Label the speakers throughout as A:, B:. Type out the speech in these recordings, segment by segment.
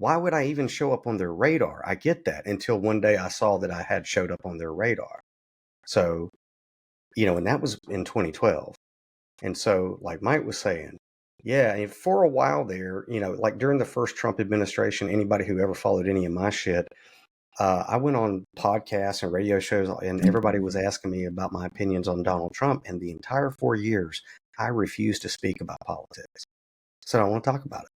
A: why would I even show up on their radar? I get that, until one day I saw that I had showed up on their radar. So, and that was in 2012. And so, like Mike was saying, yeah, and for a while there, like during the first Trump administration, anybody who ever followed any of my shit, I went on podcasts and radio shows, and everybody was asking me about my opinions on Donald Trump. And the entire 4 years, I refused to speak about politics. So I don't want to talk about it.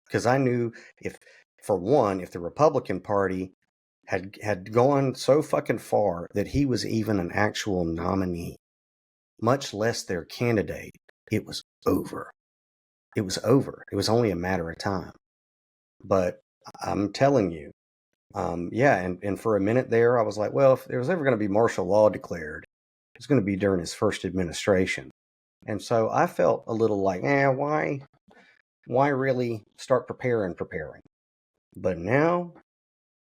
A: Because I knew if the Republican Party had gone so fucking far that he was even an actual nominee, much less their candidate, it was over. It was over. It was only a matter of time. But I'm telling you, and for a minute there, I was like, well, if there was ever going to be martial law declared, it's going to be during his first administration. And so I felt a little like, why really start preparing? But now,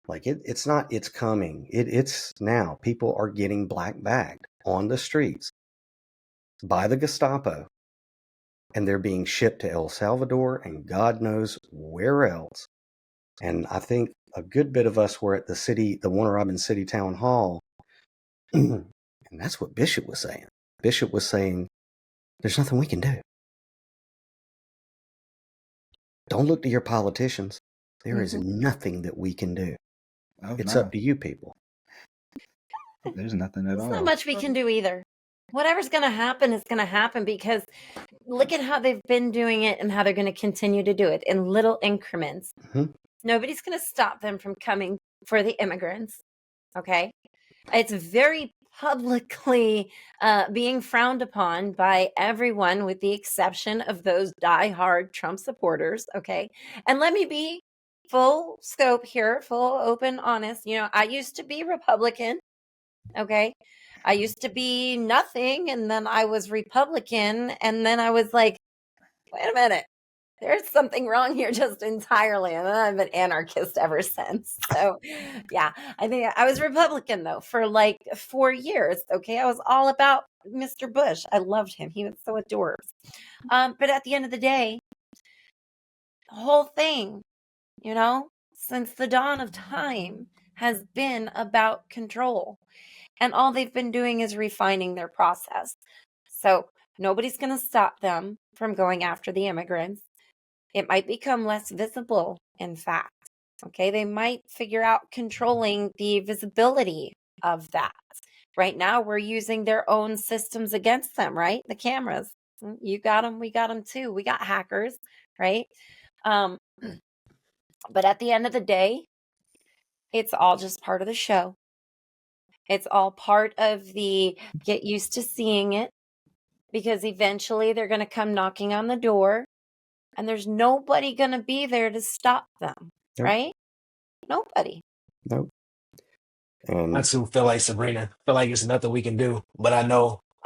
A: like it's not, it's coming. It's now. People are getting black bagged on the streets by the Gestapo, and they're being shipped to El Salvador and God knows where else. And I think a good bit of us were at the Warner Robins City Town Hall, and that's what Bishop was saying. Bishop was saying, there's nothing we can do. Don't look to your politicians. There is nothing that we can do. It's up to you people.
B: There's nothing at all.
C: There's not much we can do either. Whatever's going to happen is going to happen, because look at how they've been doing it and how they're going to continue to do it in little increments.
A: Mm-hmm.
C: Nobody's going to stop them from coming for the immigrants. Okay. It's very publicly being frowned upon by everyone, with the exception of those diehard Trump supporters. Okay. And let me be full scope here, full, open, honest. I used to be Republican. Okay. I used to be nothing, and then I was Republican, and then I was like, wait a minute, there's something wrong here just entirely. And then I've been anarchist ever since. So yeah, I think I was Republican though for like 4 years. Okay. I was all about Mr. Bush. I loved him. He was so adorable. But at the end of the day, the whole thing, since the dawn of time has been about control. And all they've been doing is refining their process. So nobody's going to stop them from going after the immigrants. It might become less visible, in fact. Okay, they might figure out controlling the visibility of that. Right now, we're using their own systems against them, right? The cameras. You got them, we got them too. We got hackers, right? But at the end of the day, it's all just part of the show. It's all part of the get used to seeing it, because eventually they're going to come knocking on the door, and there's nobody going to be there to stop them, right? Nobody.
A: Nope.
D: I too feel like Sabrina. Feel like it's nothing we can do, but I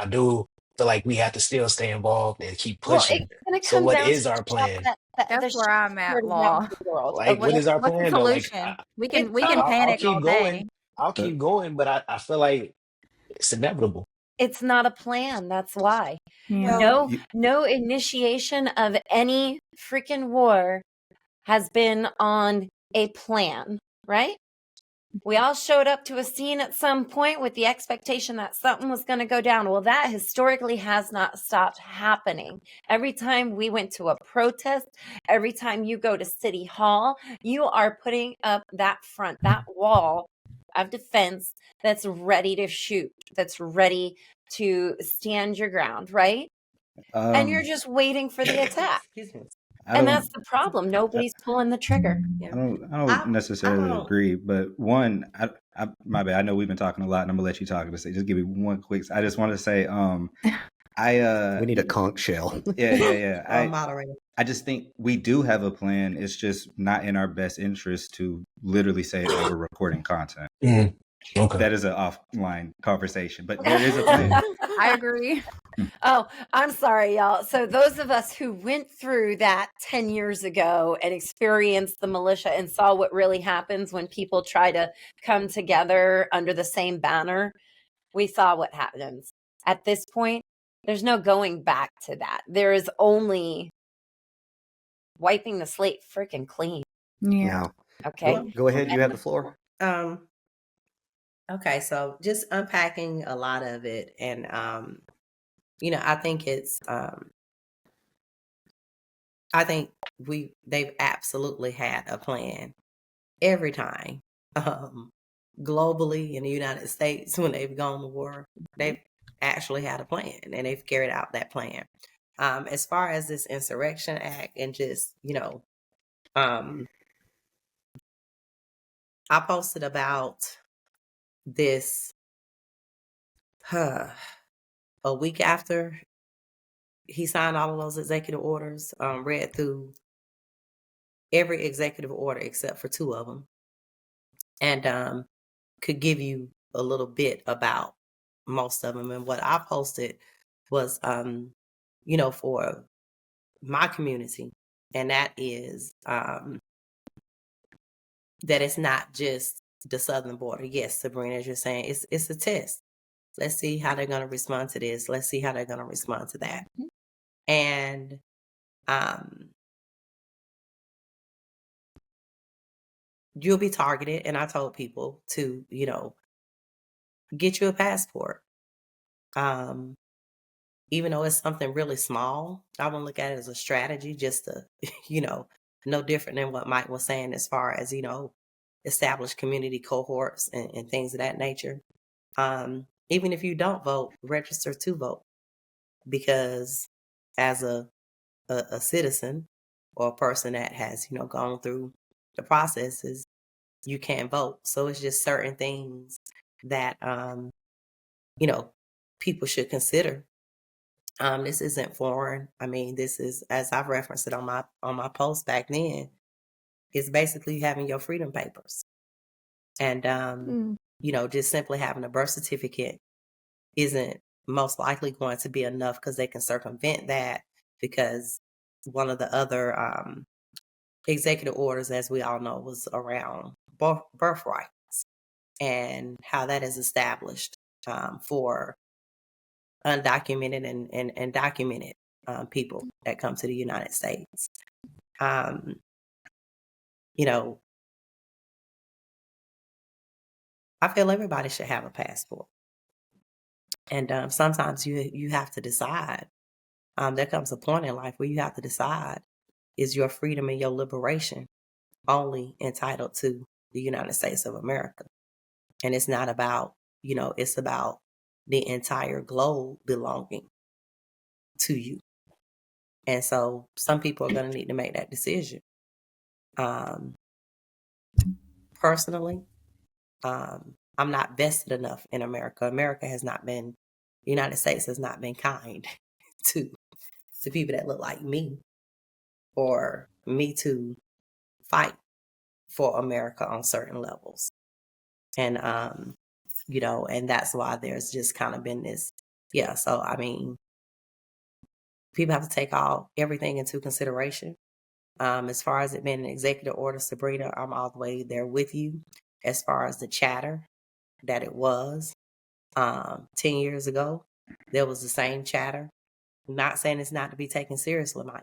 D: do feel like we have to still stay involved and keep pushing. So what is our plan?
E: That's where I'm at, Law.
D: Like, what is our
E: what's
D: plan?
E: the solution? Like, we can panic all day.
D: I'll keep going, but I feel like it's inevitable.
C: It's not a plan. That's why.
E: Yeah.
C: No initiation of any freaking war has been on a plan, right? We all showed up to a scene at some point with the expectation that something was going to go down. Well, that historically has not stopped happening. Every time we went to a protest, every time you go to City Hall, you are putting up that wall of defense that's ready to shoot, that's ready to stand your ground, right? And you're just waiting for the attack. And that's the problem. Nobody's pulling the trigger.
B: I don't necessarily agree, but one, my bad. I know we've been talking a lot, and I'm gonna let you talk. But just give me one quick. I just want to say,
A: we need a conch shell.
B: Yeah.
F: Moderator.
B: I just think we do have a plan. It's just not in our best interest to literally say it over recording content.
D: Okay.
B: That is an offline conversation, but there is a plan.
E: I agree.
C: Oh, I'm sorry, y'all. So those of us who went through that 10 years ago and experienced the militia and saw what really happens when people try to come together under the same banner, we saw what happens. At this point, there's no going back to that. There is only wiping the slate freaking clean.
E: Yeah.
A: Now,
C: Okay.
A: go ahead. You have the floor.
F: Okay, so just unpacking a lot of it, and I think I think they've absolutely had a plan every time. Globally in the United States, when they've gone to war, they've actually had a plan, and they've carried out that plan. As far as this Insurrection Act, and just I posted about this a week after he signed all of those executive orders. Read through every executive order except for 2 of them, and could give you a little bit about most of them. And what I posted was, for my community, and that is that it's not just the southern border. Yes, Sabrina, as you're saying, it's a test. Let's see how they're going to respond to this. Let's see how they're going to respond to that. And you'll be targeted. And I told people to, get you a passport. Even though it's something really small, I won't look at it as a strategy, just to, no different than what Mike was saying as far as, establish community cohorts and things of that nature. Even if you don't vote, register to vote, because as a citizen or a person that has, gone through the processes, you can't vote. So it's just certain things that, people should consider. This isn't foreign. I mean, this is, as I've referenced it on my post back then, it's basically having your freedom papers. And, just simply having a birth certificate isn't most likely going to be enough, because they can circumvent that, because one of the other executive orders, as we all know, was around birthrights and how that is established for undocumented and documented people that come to the United States. I feel everybody should have a passport. And sometimes you have to decide. There comes a point in life where you have to decide, is your freedom and your liberation only entitled to the United States of America? And it's not about, it's about the entire globe belonging to you. And so some people are going to need to make that decision. Personally, I'm not vested enough in America. The United States has not been kind to people that look like me, or me to fight for America on certain levels. And, and that's why there's just kind of been this, so I mean, people have to take everything into consideration. As far as it being an executive order, Sabrina, I'm all the way there with you. As far as the chatter that it was 10 years ago, there was the same chatter. I'm not saying it's not to be taken seriously, Mike,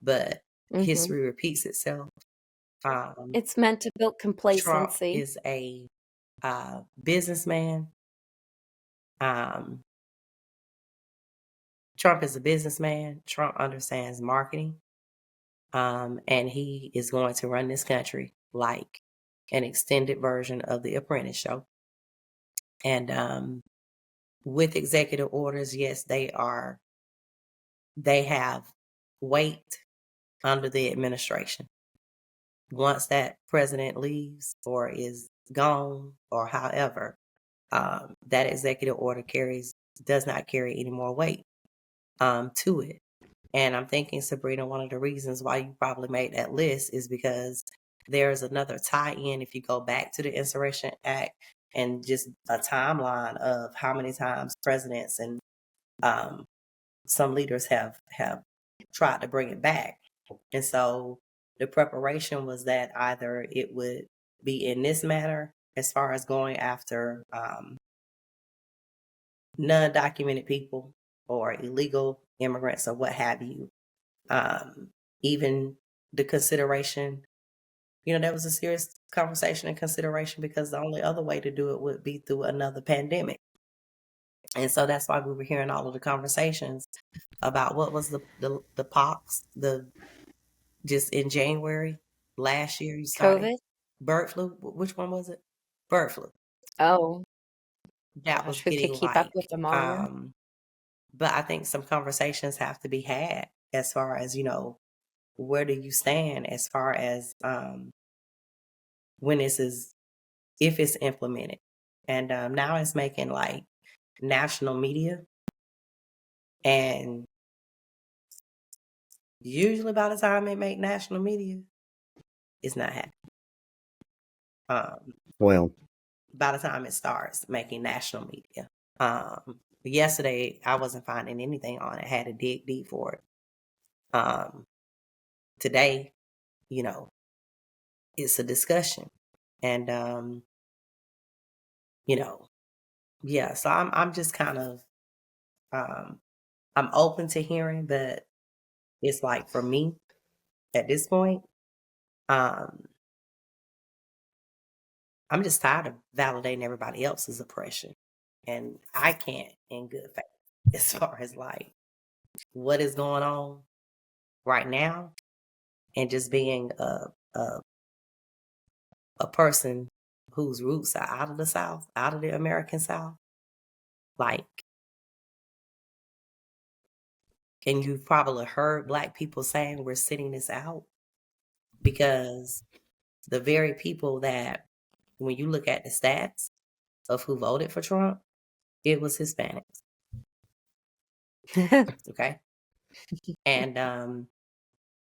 F: but history repeats itself.
C: It's meant to build complacency.
F: Trump is a businessman. Trump is a businessman. Trump understands marketing. And he is going to run this country like an extended version of The Apprentice show. And with executive orders, yes, they have weight under the administration. Once that president leaves or is gone, or however, that executive order does not carry any more weight to it. And I'm thinking, Sabrina, one of the reasons why you probably made that list is because there's another tie-in. If you go back to the Insurrection Act and just a timeline of how many times presidents and some leaders have tried to bring it back. And so the preparation was that either it would be in this manner, as far as going after non-documented people or illegal immigrants or what have you. Even the consideration that was a serious conversation and consideration, because the only other way to do it would be through another pandemic. And so that's why we were hearing all of the conversations about what was the pox, just in January last year, you started
C: COVID.
F: bird flu. Which one was it? Bird flu.
C: Oh,
F: That was
C: gosh, who could
F: getting
C: keep up with them all?
F: but I think some conversations have to be had as far as, where do you stand as far as when if it's implemented. And now it's making like national media, and usually by the time it make national media, it's not happening.
A: Well,
F: by the time it starts making national media. Yesterday I wasn't finding anything on it. I had to dig deep for it. Today, it's a discussion. And yeah, so I'm just kind of I'm open to hearing, but it's like, for me at this point, I'm just tired of validating everybody else's oppression. And I can't, in good faith, as far as like what is going on right now, and just being a person whose roots are out of the South, out of the American South. Like, and you've probably heard Black people saying we're sitting this out, because the very people that, when you look at the stats of who voted for Trump, it was Hispanics. Okay. And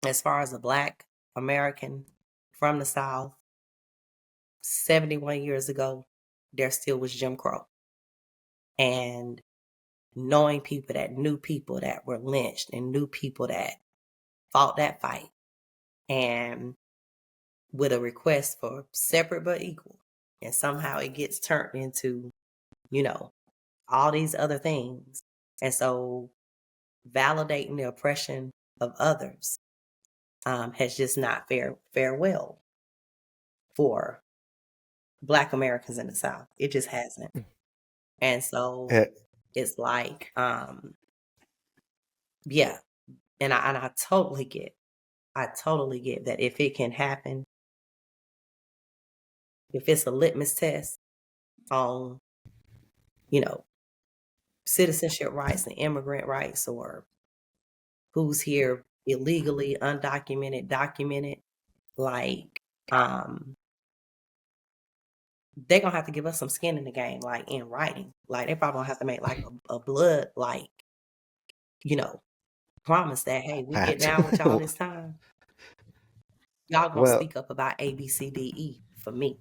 F: as far as a Black American from the South, 71 years ago, there still was Jim Crow. And knowing people that knew people that were lynched and knew people that fought that fight, and with a request for separate but equal, and somehow it gets turned into, all these other things. And so validating the oppression of others has just not fared well for Black Americans in the South. It just hasn't. And so it's like, yeah. And I totally get that if it can happen, if it's a litmus test on, citizenship rights and immigrant rights, or who's here illegally, undocumented, documented, like, they're gonna have to give us some skin in the game, like in writing. Like, they probably gonna have to make like a blood, like, promise that, hey, we get down with y'all this time. Y'all gonna speak up about A, B, C, D, E for me.